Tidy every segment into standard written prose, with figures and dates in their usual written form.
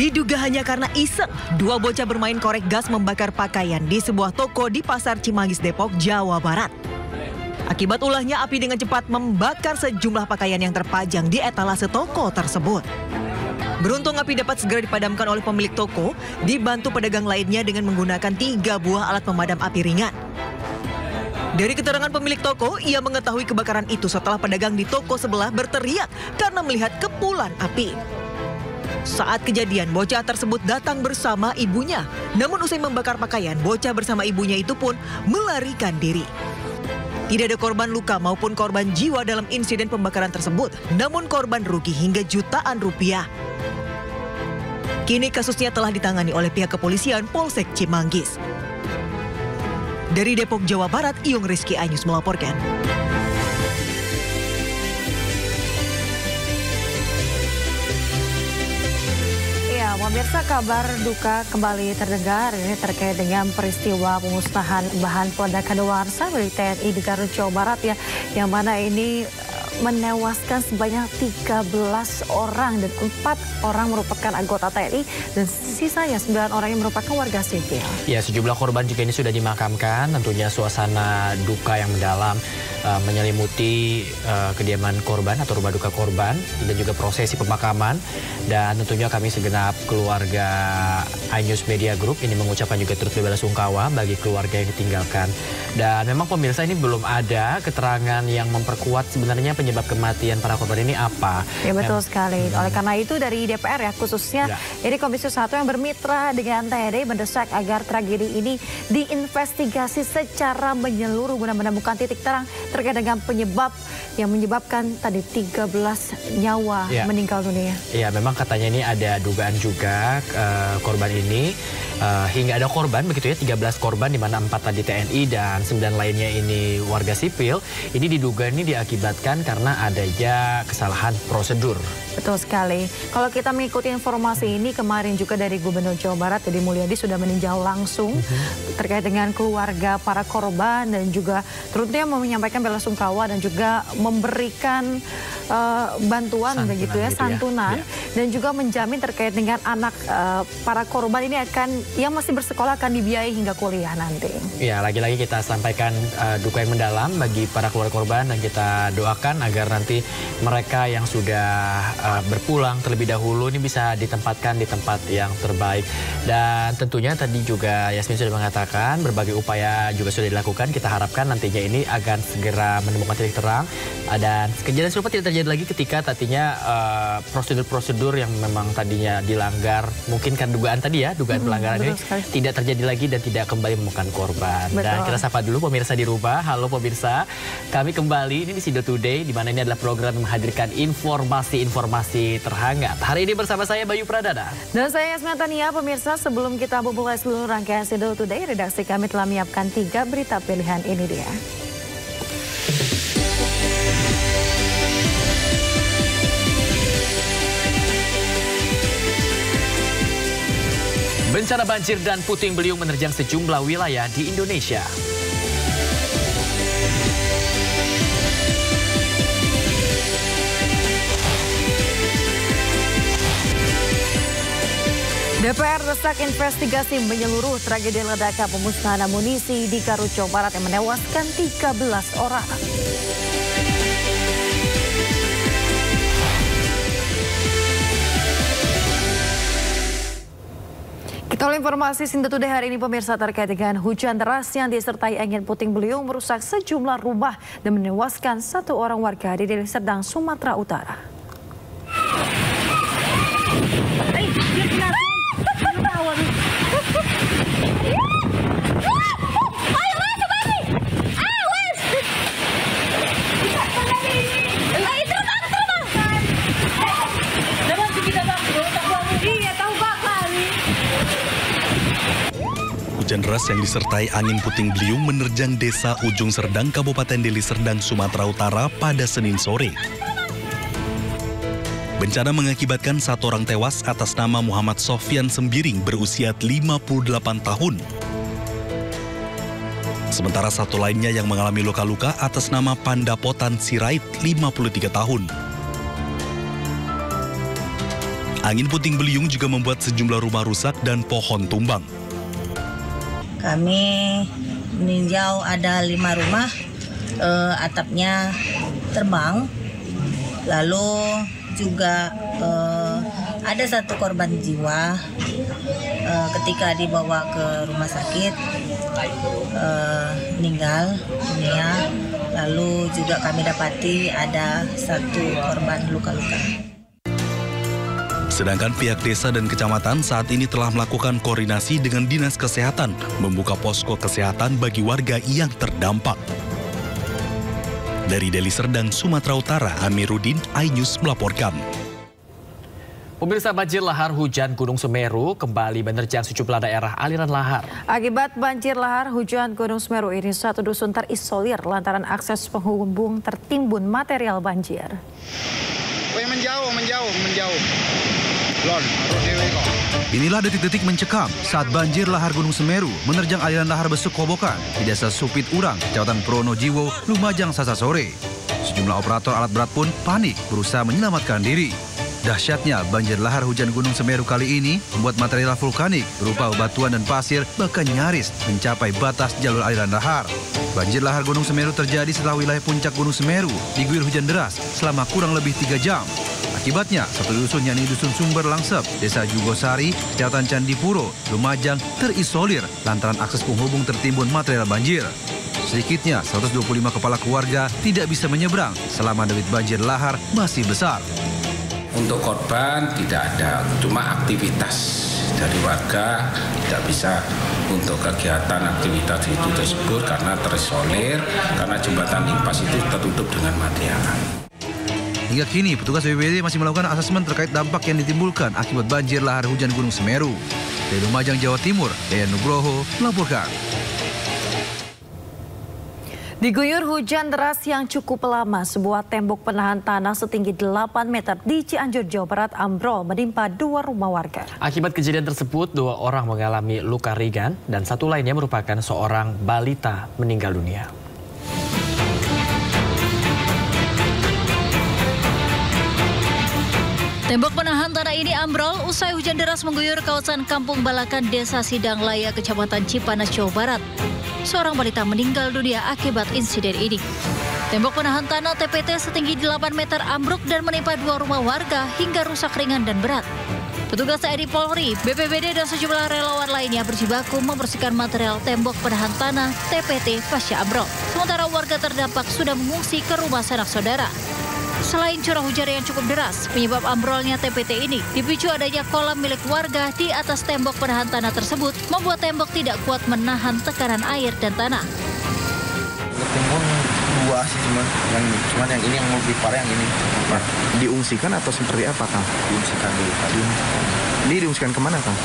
Diduga hanya karena iseng, dua bocah bermain korek gas membakar pakaian di sebuah toko di Pasar Cimanggis, Depok, Jawa Barat. Akibat ulahnya, api dengan cepat membakar sejumlah pakaian yang terpajang di etalase toko tersebut. Beruntung api dapat segera dipadamkan oleh pemilik toko, dibantu pedagang lainnya dengan menggunakan 3 buah alat pemadam api ringan. Dari keterangan pemilik toko, ia mengetahui kebakaran itu setelah pedagang di toko sebelah berteriak karena melihat kepulan api. Saat kejadian, bocah tersebut datang bersama ibunya. Namun usai membakar pakaian, bocah bersama ibunya itu pun melarikan diri. Tidak ada korban luka maupun korban jiwa dalam insiden pembakaran tersebut. Namun korban rugi hingga jutaan rupiah. Kini kasusnya telah ditangani oleh pihak kepolisian Polsek Cimanggis. Dari Depok, Jawa Barat, Iyung Rizky Anyus melaporkan. Pemirsa, kabar duka kembali terdengar ini terkait dengan peristiwa pemusnahan bahan peledak kadaluarsa milik TNI di Garut, Jawa Barat ya, yang mana ini menewaskan sebanyak 13 orang dan 4 orang merupakan anggota TNI dan sisanya 9 orang yang merupakan warga sipil. Ya, sejumlah korban juga ini sudah dimakamkan. Tentunya suasana duka yang mendalam menyelimuti kediaman korban atau rumah duka korban dan juga prosesi pemakaman. Dan tentunya kami segenap keluarga iNews Media Group ini mengucapkan juga turut belasungkawa bagi keluarga yang ditinggalkan. Dan memang pemirsa, ini belum ada keterangan yang memperkuat sebenarnya penyebab kematian para korban ini apa. Ya, betul sekali. Oleh karena itu dari DPR ya khususnya ini Komisi 1 yang bermitra dengan TNI mendesak agar tragedi ini diinvestigasi secara menyeluruh guna menemukan titik terang terkait dengan penyebab yang menyebabkan tadi 13 nyawa meninggal dunia. Iya, memang katanya ini ada dugaan juga korban ini hingga ada korban begitu ya, 13 korban di mana 4 tadi TNI dan 9 lainnya ini warga sipil. Ini diduga ini diakibatkan karena adanya kesalahan prosedur. Betul sekali. Kalau kita mengikuti informasi ini kemarin juga dari Gubernur Jawa Barat Deddy Mulyadi sudah meninjau langsung terkait dengan keluarga para korban dan juga turutnya menyampaikan belasungkawa dan juga memberikan bantuan santunan begitu ya, santunan dan juga menjamin terkait dengan anak para korban ini yang masih bersekolah akan dibiayai hingga kuliah nanti. Ya, lagi-lagi kita sampaikan duka yang mendalam bagi para keluarga korban dan kita doakan agar nanti mereka yang sudah berpulang terlebih dahulu ini bisa ditempatkan di tempat yang terbaik. Dan tentunya tadi juga Yasmin sudah mengatakan berbagai upaya juga sudah dilakukan. Kita harapkan nantinya ini akan segera menemukan titik terang dan kejadian serupa tidak terjadi lagi ketika tadinya prosedur-prosedur yang memang tadinya dilanggar, mungkin kan dugaan tadi ya, dugaan pelanggaran ini tidak terjadi lagi dan tidak kembali memakan korban. Betul. Dan kita sapa dulu pemirsa di rumah. Halo pemirsa, kami kembali ini di Sido Today, di mana ini adalah program yang menghadirkan informasi terhangat. Hari ini bersama saya Bayu Pradana. Dan saya Yasmin Tania. Pemirsa, sebelum kita memulai seluruh rangkaian Sido Today, redaksi kami telah menyiapkan 3 berita pilihan. Ini dia. Bencana banjir dan puting beliung menerjang sejumlah wilayah di Indonesia. DPR desak investigasi menyeluruh tragedi ledakan pemusnahan amunisi di Garut, Jawa Barat yang menewaskan 13 orang. Kita awali informasi Sido Today hari ini pemirsa terkait dengan hujan deras yang disertai angin puting beliung merusak sejumlah rumah dan menewaskan 1 orang warga di Deli Serdang, Sumatera Utara. Hujan deras yang disertai angin puting beliung menerjang desa Ujung Serdang, Kabupaten Deli Serdang, Sumatera Utara pada Senin sore. Bencana mengakibatkan 1 orang tewas atas nama Muhammad Sofyan Sembiring berusia 58 tahun. Sementara 1 lainnya yang mengalami luka-luka atas nama Pandapotan Sirait 53 tahun. Angin puting beliung juga membuat sejumlah rumah rusak dan pohon tumbang. Kami meninjau ada 5 rumah, atapnya terbang. Lalu juga ada 1 korban jiwa ketika dibawa ke rumah sakit, meninggal dunia. Lalu juga kami dapati ada 1 korban luka-luka. Sedangkan pihak desa dan kecamatan saat ini telah melakukan koordinasi dengan Dinas Kesehatan membuka posko kesehatan bagi warga yang terdampak. Dari Deli Serdang, Sumatera Utara, Amiruddin, iNews melaporkan. Pemirsa, banjir lahar hujan Gunung Semeru kembali menerjang sejumlah daerah aliran lahar. Akibat banjir lahar hujan Gunung Semeru ini, 1 dusun terisolir lantaran akses penghubung tertimbun material banjir. Menjauh. Inilah detik-detik mencekam saat banjir lahar Gunung Semeru menerjang aliran lahar Besuk Kobokan di Desa Supit Urang, Kecamatan Pronojiwo, Lumajang, Selasa sore. Sejumlah operator alat berat pun panik berusaha menyelamatkan diri. Dahsyatnya banjir lahar hujan Gunung Semeru kali ini membuat material vulkanik berupa batuan dan pasir bahkan nyaris mencapai batas jalur aliran lahar. Banjir lahar Gunung Semeru terjadi setelah wilayah puncak Gunung Semeru diguyur hujan deras selama kurang lebih 3 jam. Akibatnya, 1 dusun yakni Dusun Sumber Langsep, Desa Jugosari, Kecamatan Candipuro, Lumajang terisolir lantaran akses penghubung tertimbun material banjir. Sedikitnya 125 kepala keluarga tidak bisa menyeberang selama debit banjir lahar masih besar. Untuk korban tidak ada, cuma aktivitas dari warga tidak bisa untuk kegiatan aktivitas itu tersebut karena terisolir, karena jembatan impas itu tertutup dengan material. Hingga kini, petugas BPBD masih melakukan asesmen terkait dampak yang ditimbulkan akibat banjir lahar hujan Gunung Semeru. Dari Lumajang, Jawa Timur, Yayan Nugroho melaporkan. Diguyur hujan deras yang cukup lama, sebuah tembok penahan tanah setinggi 8 meter di Cianjur, Jawa Barat ambrol menimpa 2 rumah warga. Akibat kejadian tersebut, 2 orang mengalami luka ringan dan 1 lainnya merupakan seorang balita meninggal dunia. Tembok penahan tanah ini ambrol usai hujan deras mengguyur kawasan Kampung Balakan, Desa Sidang Laya, Kecamatan Cipanas, Jawa Barat. Seorang balita meninggal dunia akibat insiden ini. Tembok penahan tanah TPT setinggi 8 meter ambruk dan menimpa 2 rumah warga hingga rusak ringan dan berat. Petugas TNI Polri, BPBD dan sejumlah relawan lainnya berjibaku membersihkan material tembok penahan tanah TPT pasca ambrol. Sementara warga terdampak sudah mengungsi ke rumah sanak saudara. Selain curah hujan yang cukup deras, penyebab ambrolnya TPT ini dipicu adanya kolam milik warga di atas tembok penahan tanah tersebut, membuat tembok tidak kuat menahan tekanan air dan tanah. Ketimbun 2 sih, cuman yang ini yang lebih parah yang ini. Diungsikan atau seperti apa, Kang? Diungsikan dulu. Ini diungsikan kemana, Kang?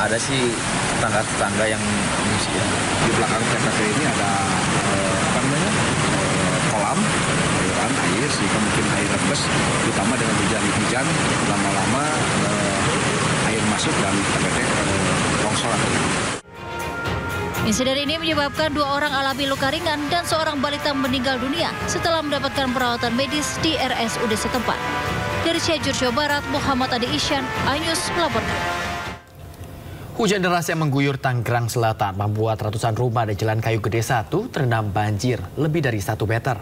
Ada sih tetangga-tetangga yang mengungsikan. Di belakang TPT ini ada kolam, aliran air, sehingga mungkin air rebes, terutama dengan hujan lama-lama air masuk dan TPT longsor. Insiden ini menyebabkan 2 orang alami luka ringan dan seorang balita meninggal dunia setelah mendapatkan perawatan medis di RSUD setempat. Dari Cianjur, Jawa Barat, Muhammad Adi Isyan, iNews melaporkan. Hujan deras yang mengguyur Tangerang Selatan membuat ratusan rumah di Jalan Kayu Gede 1 terendam banjir lebih dari 1 meter.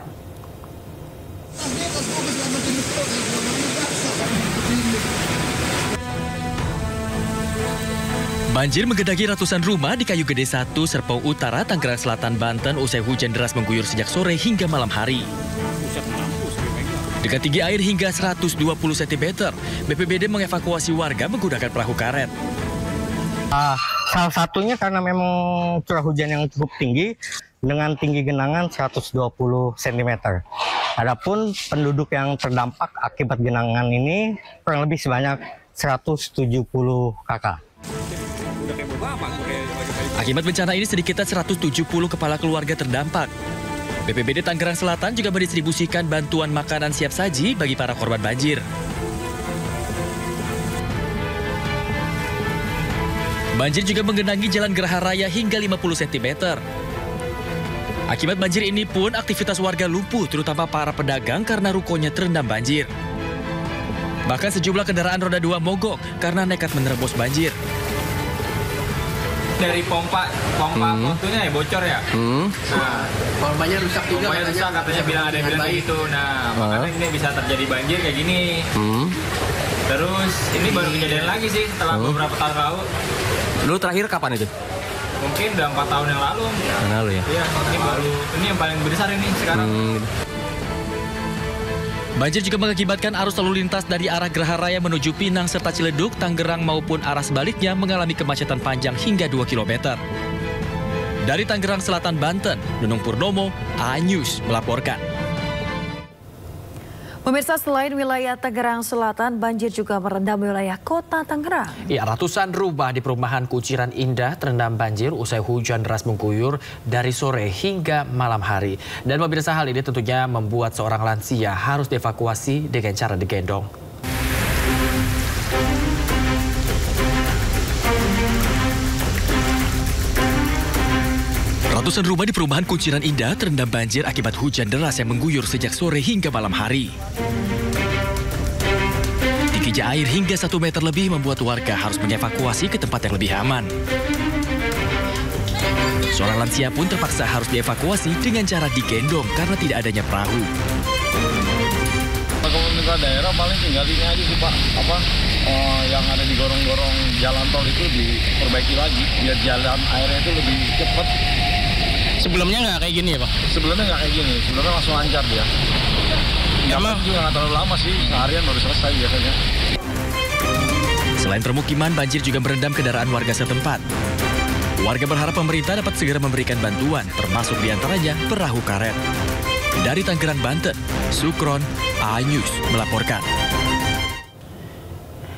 Banjir menggenangi ratusan rumah di Kayu Gede 1, Serpong Utara, Tangerang Selatan, Banten usai hujan deras mengguyur sejak sore hingga malam hari. Dengan tinggi air hingga 120 cm, BPBD mengevakuasi warga menggunakan perahu karet. Salah satunya karena memang curah hujan yang cukup tinggi dengan tinggi genangan 120 cm. Adapun penduduk yang terdampak akibat genangan ini kurang lebih sebanyak 170 kakak. Akibat bencana ini sedikitnya 170 kepala keluarga terdampak. BPBD Tangerang Selatan juga mendistribusikan bantuan makanan siap saji bagi para korban banjir. Banjir juga menggenangi Jalan Geraha Raya hingga 50 cm. Akibat banjir ini pun aktivitas warga lumpuh, terutama para pedagang karena rukonya terendam banjir. Bahkan sejumlah kendaraan roda 2 mogok karena nekat menerobos banjir. Dari pompa pontunya ya bocor ya. Nah, pompanya rusak juga. Pompanya rusak katanya bilang ada yang bilang kayak gitu. Nah, makanya ini bisa terjadi banjir kayak gini. Terus ini baru kejadian lagi sih setelah beberapa tahun lalu. Lu terakhir kapan itu? Mungkin udah 4 tahun yang lalu. Yang lalu ya? Iya, ini yang paling besar ini sekarang. Banjir juga mengakibatkan arus lalu lintas dari arah Geraha Raya menuju Pinang serta Ciledug, Tangerang maupun arah sebaliknya mengalami kemacetan panjang hingga 2 km. Dari Tangerang Selatan, Banten, Nunung Purnomo, A-News melaporkan. Pemirsa, selain wilayah Tangerang Selatan, banjir juga merendam wilayah kota Tangerang. Ya, ratusan rumah di perumahan Kuciran Indah terendam banjir usai hujan deras mengguyur dari sore hingga malam hari. Dan pemirsa, hal ini tentunya membuat seorang lansia harus dievakuasi dengan cara digendong. Ratusan rumah di perumahan Kuciran Indah terendam banjir akibat hujan deras yang mengguyur sejak sore hingga malam hari. Tingginya air hingga 1 meter lebih membuat warga harus mengevakuasi ke tempat yang lebih aman. Seorang lansia pun terpaksa harus dievakuasi dengan cara digendong karena tidak adanya perahu. Pemerintah daerah paling tinggal ini aja sih Pak, yang ada di gorong-gorong jalan tol itu diperbaiki lagi biar jalan airnya itu lebih cepat. Sebelumnya nggak kayak gini ya Pak? Sebelumnya nggak kayak gini, sebelumnya langsung lancar dia. Emang juga nggak terlalu lama sih, seharian baru selesai biasanya. Selain permukiman, banjir juga merendam kendaraan warga setempat. Warga berharap pemerintah dapat segera memberikan bantuan, termasuk diantaranya perahu karet. Dari Tangerang, Banten, Sukron, A-News melaporkan.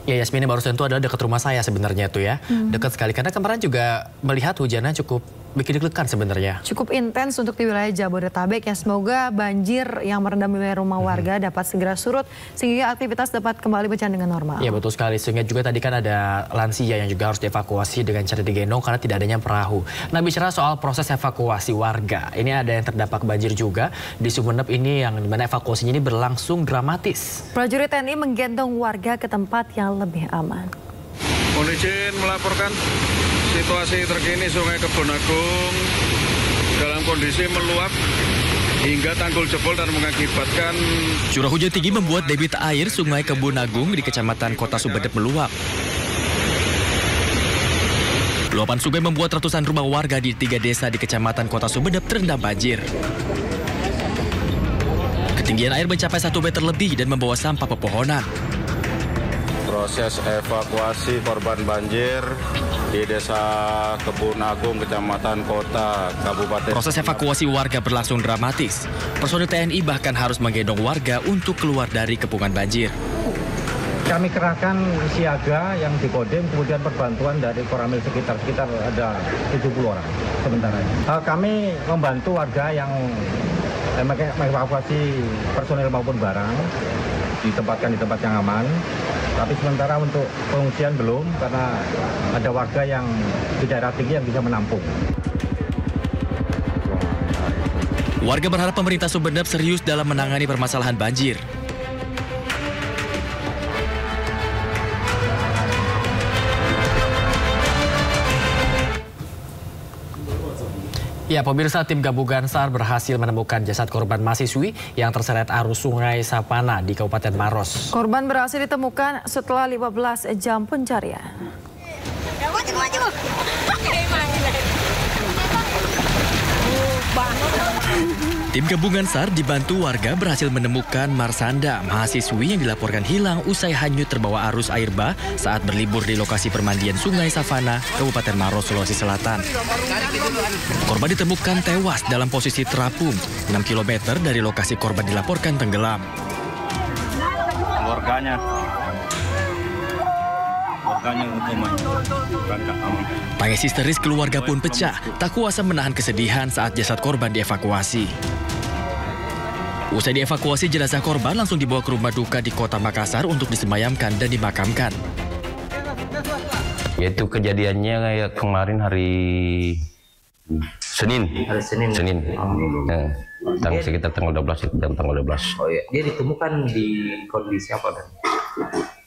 Ya, Yasmin, baru sentuh adalah dekat rumah saya sebenarnya tuh ya. Dekat sekali karena kemarin juga melihat hujannya cukup bikin deg-degan sebenarnya. Cukup intens untuk di wilayah Jabodetabek ya. Semoga banjir yang merendam wilayah rumah warga dapat segera surut sehingga aktivitas dapat kembali berjalan dengan normal. Ya, betul sekali. Sehingga juga tadi kan ada lansia yang juga harus dievakuasi dengan cara digendong karena tidak adanya perahu. Nah, bicara soal proses evakuasi warga, ini ada yang terdampak banjir juga di Sumeneb ini yang dimana evakuasinya ini berlangsung dramatis. Prajurit TNI menggendong warga ke tempat yang lebih aman. Mohon izin melaporkan situasi terkini Sungai Kebon Agung dalam kondisi meluap hingga tanggul jebol dan mengakibatkan curah hujan tinggi membuat debit air Sungai Kebon Agung di Kecamatan Kota Sumeneb meluap. Luapan sungai membuat ratusan rumah warga di 3 desa di Kecamatan Kota Sumeneb terendam banjir. Ketinggian air mencapai 1 meter lebih dan membawa sampah pepohonan. Proses evakuasi korban banjir di Desa Kebon Agung, Kecamatan Kota, Kabupaten. Proses evakuasi warga berlangsung dramatis. Personil TNI bahkan harus menggendong warga untuk keluar dari kepungan banjir. Kami kerahkan siaga yang di Kodim, kemudian perbantuan dari Koramil sekitar ada 70 orang sementara. Kami membantu warga yang mengevakuasi personil maupun barang, ditempatkan di tempat yang aman. Tapi sementara untuk pengungsian belum, karena ada warga yang di daerah tinggi yang bisa menampung. Warga berharap pemerintah Sumeneb serius dalam menangani permasalahan banjir. Ya, pemirsa, tim gabungan SAR berhasil menemukan jasad korban mahasiswi yang terseret arus Sungai Savana di Kabupaten Maros. Korban berhasil ditemukan setelah 15 jam pencarian. Tim gabungan SAR dibantu warga berhasil menemukan Marsanda, mahasiswi yang dilaporkan hilang usai hanyut terbawa arus air bah saat berlibur di lokasi permandian Sungai Savana, Kabupaten Maros, Sulawesi Selatan. Korban ditemukan tewas dalam posisi terapung 6 km dari lokasi korban dilaporkan tenggelam. Keluarganya tangis histeris keluarga pun pecah, tak kuasa menahan kesedihan saat jasad korban dievakuasi. Usai dievakuasi, jenazah korban langsung dibawa ke rumah duka di Kota Makassar untuk disemayamkan dan dimakamkan. Itu kejadiannya kayak kemarin hari Senin. Hari Senin. Sekitar tanggal 12, jam tanggal 12. Oh iya, dia ditemukan di kondisi apa kan?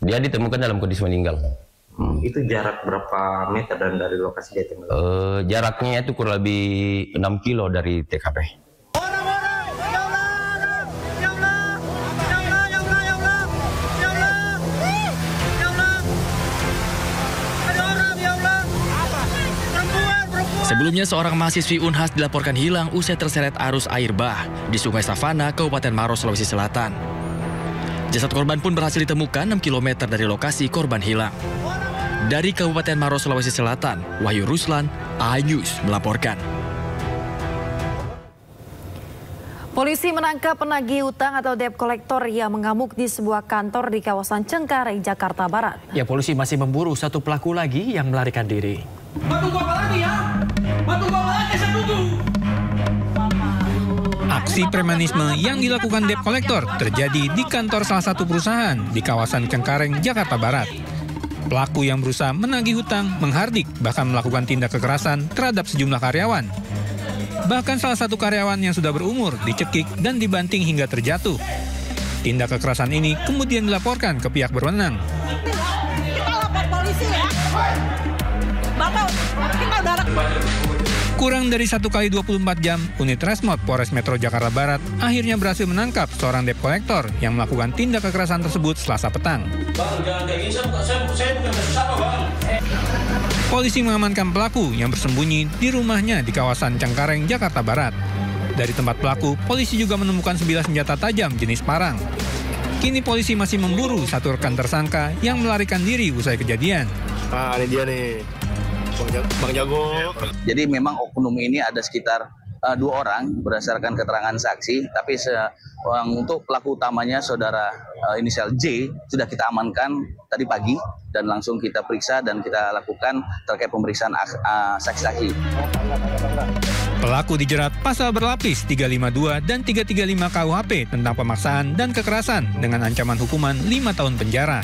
Dia ditemukan dalam kondisi meninggal. Itu jarak berapa meter dari lokasi dia tenggelam? Jaraknya itu kurang lebih 6 kilo dari TKP. Sebelumnya, seorang mahasiswi Unhas dilaporkan hilang usai terseret arus air bah di Sungai Savana, Kabupaten Maros, Sulawesi Selatan. Jasad korban pun berhasil ditemukan 6 km dari lokasi korban hilang. Dari Kabupaten Maros, Sulawesi Selatan, Wahyu Ruslan, iNews melaporkan. Polisi menangkap penagih utang atau debt collector yang mengamuk di sebuah kantor di kawasan Cengkareng, Jakarta Barat. Ya, polisi masih memburu satu pelaku lagi yang melarikan diri. Bantu gua apa lagi ya? Bantu gua apa lagi, saya tunggu. Aksi premanisme yang dilakukan debt collector terjadi di kantor salah satu perusahaan di kawasan Cengkareng, Jakarta Barat. Pelaku yang berusaha menagih hutang menghardik bahkan melakukan tindak kekerasan terhadap sejumlah karyawan. Bahkan salah satu karyawan yang sudah berumur dicekik dan dibanting hingga terjatuh. Tindak kekerasan ini kemudian dilaporkan ke pihak berwenang. Kita lapor polisi ya. Bapak, kita udah... Kurang dari 1 kali 24 jam, unit Resmob Polres Metro Jakarta Barat akhirnya berhasil menangkap seorang debt collector yang melakukan tindak kekerasan tersebut Selasa petang. Polisi mengamankan pelaku yang bersembunyi di rumahnya di kawasan Cengkareng, Jakarta Barat. Dari tempat pelaku, polisi juga menemukan sebilah senjata tajam jenis parang. Kini polisi masih memburu satu rekan tersangka yang melarikan diri usai kejadian. Ah, ini dia nih. Bang Jago. Jadi memang oknum ini ada sekitar 2 orang berdasarkan keterangan saksi, tapi untuk pelaku utamanya saudara inisial J sudah kita amankan tadi pagi dan langsung kita periksa dan kita lakukan terkait pemeriksaan saksi-saksi. Pelaku dijerat pasal berlapis 352 dan 335 KUHP tentang pemaksaan dan kekerasan dengan ancaman hukuman 5 tahun penjara.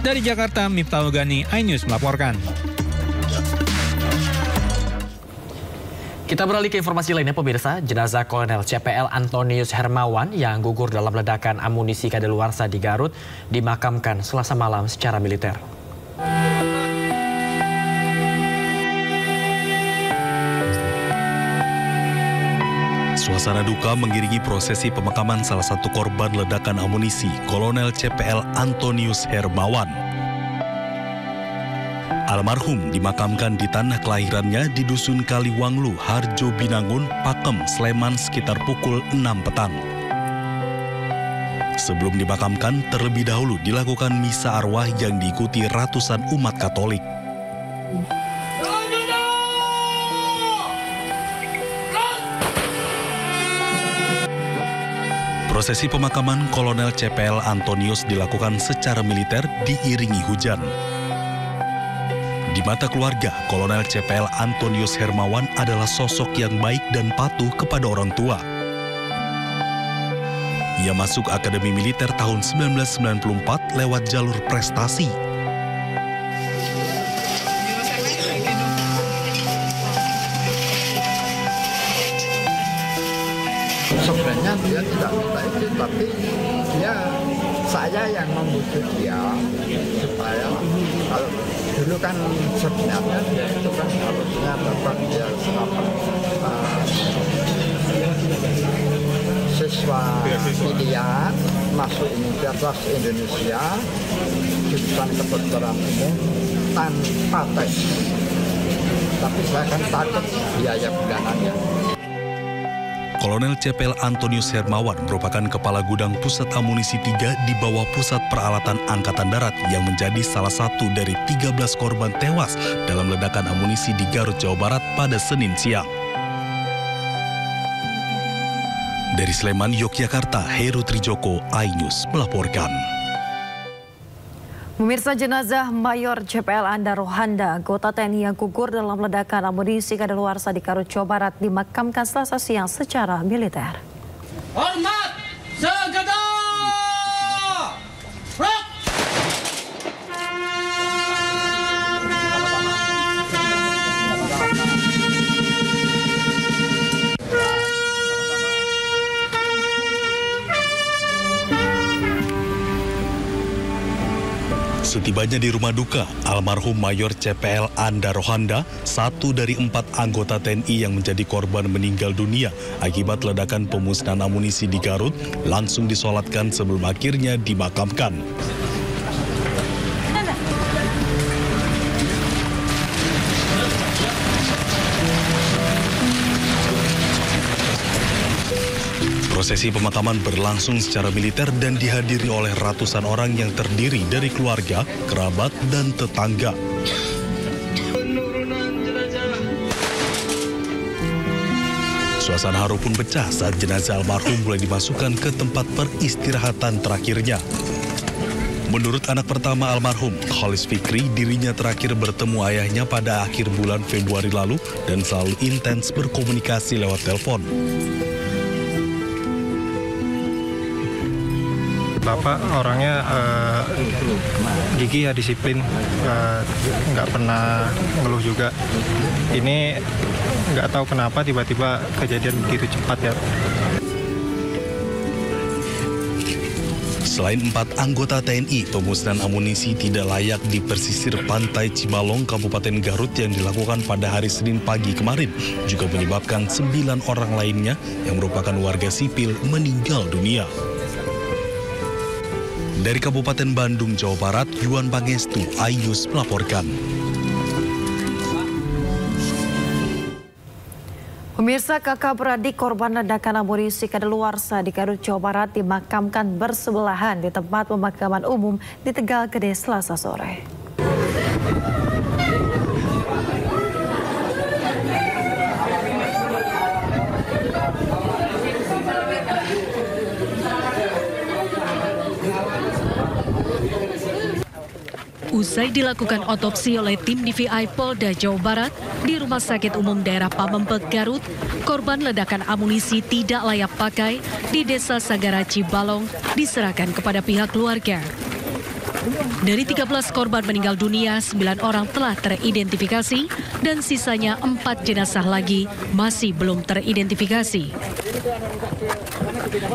Dari Jakarta, Miftahul Gani, iNews melaporkan. Kita beralih ke informasi lainnya, pemirsa. Jenazah Kolonel CPL Antonius Hermawan yang gugur dalam ledakan amunisi kadaluarsa di Garut dimakamkan Selasa malam secara militer. Suasana duka mengiringi prosesi pemakaman salah satu korban ledakan amunisi, Kolonel CPL Antonius Hermawan. Almarhum dimakamkan di tanah kelahirannya di Dusun Kaliwanglu, Harjo Binangun, Pakem, Sleman sekitar pukul 6 petang. Sebelum dimakamkan, terlebih dahulu dilakukan misa arwah yang diikuti ratusan umat Katolik. Prosesi pemakaman Kolonel CPL Antonius dilakukan secara militer diiringi hujan. Di mata keluarga, Kolonel CPL Antonius Hermawan adalah sosok yang baik dan patuh kepada orang tua. Ia masuk Akademi Militer tahun 1994 lewat jalur prestasi. Sebenarnya dia tidak minta izin, tapi saya yang membujuk dia supaya kalau dulu kan sebenarnya dia itu kan harusnya dapat dia siswa pilihan masuk Universitas Indonesia jurusan kedokteran umum tanpa tes, tapi saya kan takut biaya bulanannya. Kolonel CPL Antonius Hermawan merupakan Kepala Gudang Pusat Amunisi 3 di bawah Pusat Peralatan Angkatan Darat yang menjadi salah satu dari 13 korban tewas dalam ledakan amunisi di Garut, Jawa Barat pada Senin siang. Dari Sleman, Yogyakarta, Heru Trijoko, iNews melaporkan. Pemirsa, jenazah Mayor CPL Andar Rohanda, anggota TNI yang gugur dalam ledakan amunisi kadaluarsa di Garut, Jawa Barat, dimakamkan Selasa siang secara militer. Hormat senjata! Rock! Setibanya di rumah duka, almarhum Mayor CPL Anda Rohanda, satu dari 4 anggota TNI yang menjadi korban meninggal dunia akibat ledakan pemusnahan amunisi di Garut, langsung disolatkan sebelum akhirnya dimakamkan. Prosesi pemakaman berlangsung secara militer dan dihadiri oleh ratusan orang yang terdiri dari keluarga, kerabat, dan tetangga. Suasana haru pun pecah saat jenazah almarhum mulai dimasukkan ke tempat peristirahatan terakhirnya. Menurut anak pertama almarhum, Kholis Fikri, dirinya terakhir bertemu ayahnya pada akhir bulan Februari lalu dan selalu intens berkomunikasi lewat telepon. Bapak orangnya gigih ya, disiplin, nggak pernah ngeluh juga. Ini nggak tahu kenapa tiba-tiba kejadian begitu cepat ya. Selain 4 anggota TNI, pemusnahan amunisi tidak layak di pesisir pantai Cibalong, Kabupaten Garut yang dilakukan pada hari Senin pagi kemarin juga menyebabkan 9 orang lainnya yang merupakan warga sipil meninggal dunia. Dari Kabupaten Bandung, Jawa Barat, Yuan Pangestu, iNews melaporkan. Pemirsa, kakak beradik korban ledakan amunisi kadaluarsa di Garut, Jawa Barat dimakamkan bersebelahan di tempat pemakaman umum di Tegal Gede Selasa sore. Usai dilakukan otopsi oleh tim DVI Polda Jawa Barat di Rumah Sakit Umum Daerah Pamempek, Garut, korban ledakan amunisi tidak layak pakai di Desa Sagara Cibalong diserahkan kepada pihak keluarga. Dari 13 korban meninggal dunia, 9 orang telah teridentifikasi dan sisanya 4 jenazah lagi masih belum teridentifikasi.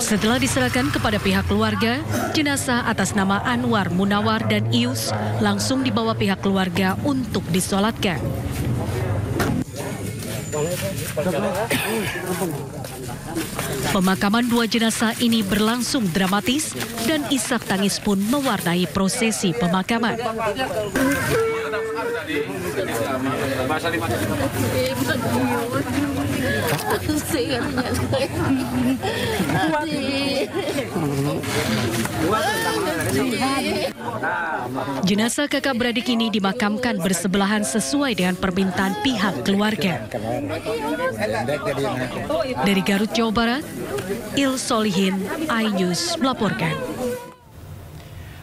Setelah diserahkan kepada pihak keluarga, jenazah atas nama Anwar Munawar dan Ius langsung dibawa pihak keluarga untuk disolatkan. Pemakaman 2 jenazah ini berlangsung dramatis dan isak tangis pun mewarnai prosesi pemakaman. Jenazah kakak beradik ini dimakamkan bersebelahan sesuai dengan permintaan pihak keluarga. Dari Garut, Jawa Barat, Il Solihin, iNews melaporkan.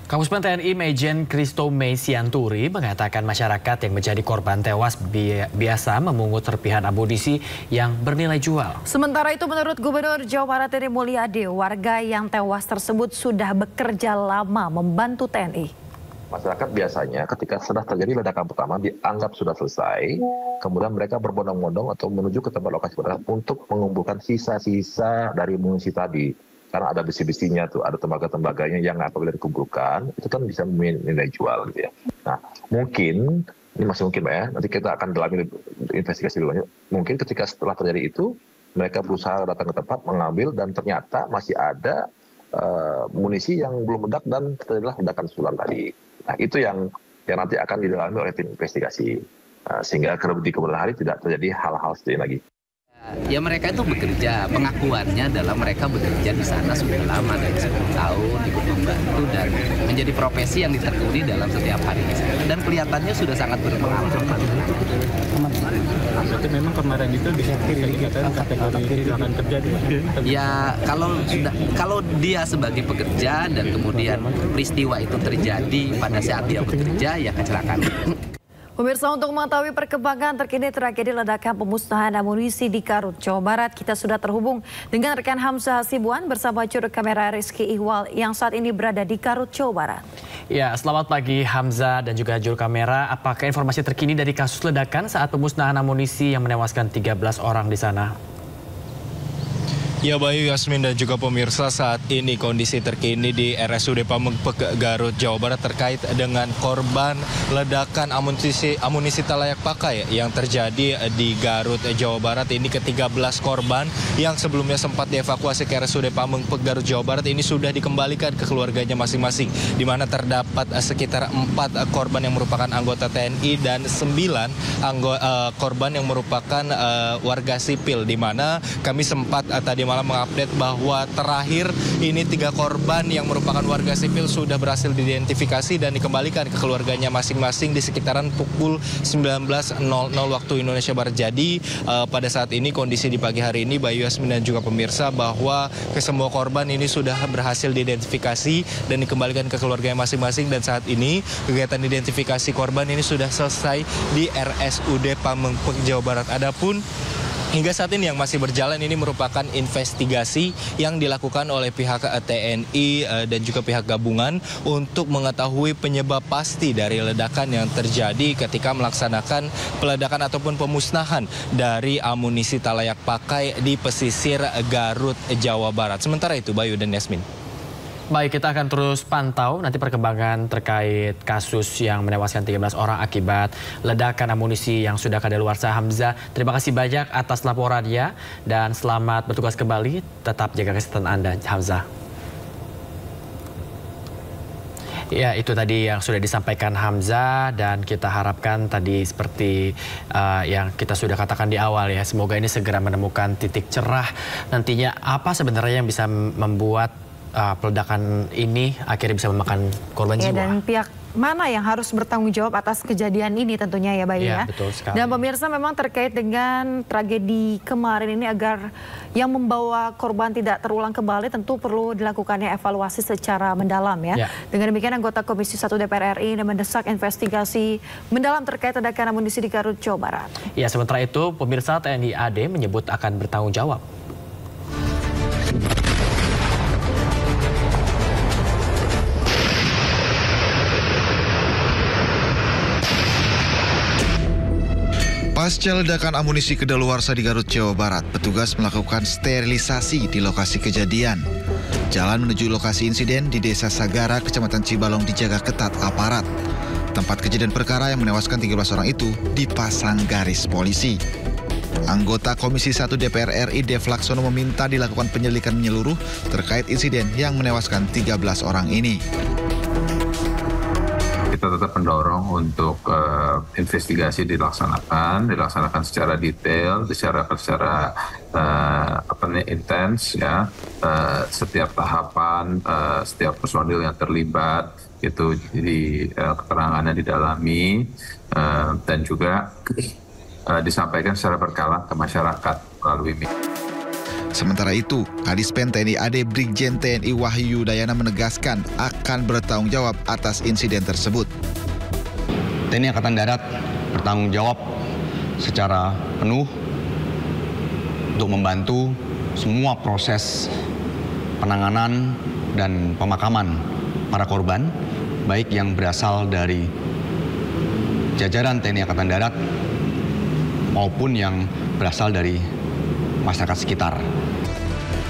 Kapuspen TNI Majen Kristo Mei Sianturi mengatakan masyarakat yang menjadi korban tewas biasa memungut serpihan amunisi yang bernilai jual. Sementara itu menurut Gubernur Jawa Barat Eri Mulyadi, warga yang tewas tersebut sudah bekerja lama membantu TNI. Masyarakat biasanya ketika sudah terjadi ledakan pertama dianggap sudah selesai, kemudian mereka berbondong-bondong atau menuju ke tempat lokasi ledakan untuk mengumpulkan sisa-sisa dari amunisi tadi. Karena ada besi-besinya tuh, ada tembaga-tembaganya yang apabila dikumpulkan, itu kan bisa nilai jual gitu ya. Nah, mungkin, ini masih mungkin Mbak ya, nanti kita akan dalami investigasi dulu. Mungkin ketika setelah terjadi itu, mereka berusaha datang ke tempat, mengambil, dan ternyata masih ada munisi yang belum meledak dan terjadilah ledakan susulan tadi. Nah, itu yang nanti akan didalami oleh tim investigasi. Sehingga di kemudian hari tidak terjadi hal-hal seperti ini lagi. Ya mereka itu bekerja, pengakuannya adalah mereka bekerja di sana sudah lama, dari 10 tahun, ikut membantu dan menjadi profesi yang ditekuni dalam setiap hari di sana. Dan kelihatannya sudah sangat berpengalaman. Berarti memang kemarin itu dikatakan kategori silakan kerja. Ya kalau dia sebagai pekerja dan kemudian peristiwa itu terjadi pada saat dia bekerja, ya kecelakaan. Pemirsa, untuk mengetahui perkembangan terkini tragedi ledakan pemusnahan amunisi di Garut, Jawa Barat, kita sudah terhubung dengan rekan Hamzah Hasibuan bersama juru kamera Rizky Ihwal yang saat ini berada di Garut, Jawa Barat. Ya, selamat pagi Hamzah dan juga juru kamera. Apakah informasi terkini dari kasus ledakan saat pemusnahan amunisi yang menewaskan 13 orang di sana? Ya Bayu, Yasmin dan juga pemirsa, saat ini kondisi terkini di RSUD Pamengpeek Garut, Jawa Barat terkait dengan korban ledakan amunisi tak layak pakai yang terjadi di Garut, Jawa Barat. Ini ke-13 korban yang sebelumnya sempat dievakuasi ke RSUD Pamengpeek Garut, Jawa Barat ini sudah dikembalikan ke keluarganya masing-masing, di mana terdapat sekitar 4 korban yang merupakan anggota TNI dan 9 korban yang merupakan warga sipil, di mana kami sempat tadi malam mengupdate bahwa terakhir ini 3 korban yang merupakan warga sipil sudah berhasil diidentifikasi dan dikembalikan ke keluarganya masing-masing di sekitaran pukul 19.00 waktu Indonesia Barat. Jadi pada saat ini kondisi di pagi hari ini, Bayu, Yasmin dan juga pemirsa, bahwa kesemua korban ini sudah berhasil diidentifikasi dan dikembalikan ke keluarganya masing-masing, dan saat ini kegiatan identifikasi korban ini sudah selesai di RSUD Pamengpeek, Jawa Barat. Adapun hingga saat ini yang masih berjalan ini merupakan investigasi yang dilakukan oleh pihak TNI dan juga pihak gabungan untuk mengetahui penyebab pasti dari ledakan yang terjadi ketika melaksanakan peledakan ataupun pemusnahan dari amunisi tak layak pakai di pesisir Garut, Jawa Barat. Sementara itu, Bayu dan Yasmin. Baik, kita akan terus pantau nanti perkembangan terkait kasus yang menewaskan 13 orang akibat ledakan amunisi yang sudah kadaluarsa. Hamzah, terima kasih banyak atas laporannya dan selamat bertugas kembali. Tetap jaga kesehatan Anda, Hamzah. Ya, itu tadi yang sudah disampaikan Hamzah, dan kita harapkan tadi seperti yang kita sudah katakan di awal ya, semoga ini segera menemukan titik cerah nantinya apa sebenarnya yang bisa membuat peledakan ini akhirnya bisa memakan korban jiwa. Dan pihak mana yang harus bertanggung jawab atas kejadian ini tentunya ya, Bayu ya. Betul sekali. Dan pemirsa, memang terkait dengan tragedi kemarin ini, agar yang membawa korban tidak terulang kembali tentu perlu dilakukannya evaluasi secara mendalam ya. Dengan demikian, anggota Komisi 1 DPR RI mendesak investigasi mendalam terkait ledakan amunisi di Garut, Jawa Barat. Ya, sementara itu pemirsa, TNI AD menyebut akan bertanggung jawab. Pasca ledakan amunisi kadaluarsa di Garut, Jawa Barat, petugas melakukan sterilisasi di lokasi kejadian. Jalan menuju lokasi insiden di Desa Sagara, Kecamatan Cibalong dijaga ketat aparat. Tempat kejadian perkara yang menewaskan 13 orang itu dipasang garis polisi. Anggota Komisi 1 DPR RI Dev Laksono meminta dilakukan penyelidikan menyeluruh terkait insiden yang menewaskan 13 orang ini. Kita tetap mendorong untuk investigasi dilaksanakan secara detail, secara intens ya. Setiap tahapan, setiap personil yang terlibat itu di keterangannya didalami dan juga disampaikan secara berkala ke masyarakat melalui media. Sementara itu, Kadispen TNI AD Brigjen TNI Wahyu Dayana menegaskan akan bertanggung jawab atas insiden tersebut. TNI Angkatan Darat bertanggung jawab secara penuh untuk membantu semua proses penanganan dan pemakaman para korban, baik yang berasal dari jajaran TNI Angkatan Darat maupun yang berasal dari masyarakat sekitar.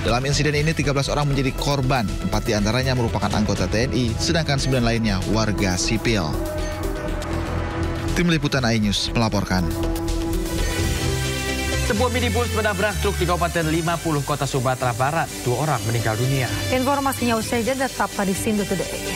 Dalam insiden ini 13 orang menjadi korban, 4 diantaranya merupakan anggota TNI, sedangkan 9 lainnya warga sipil. Tim Liputan iNews melaporkan. Sebuah minibus menabrak truk di Kabupaten 50 Kota Sumatera Barat. 2 orang meninggal dunia. Informasinya usai jeda, tetap di Sindo Today.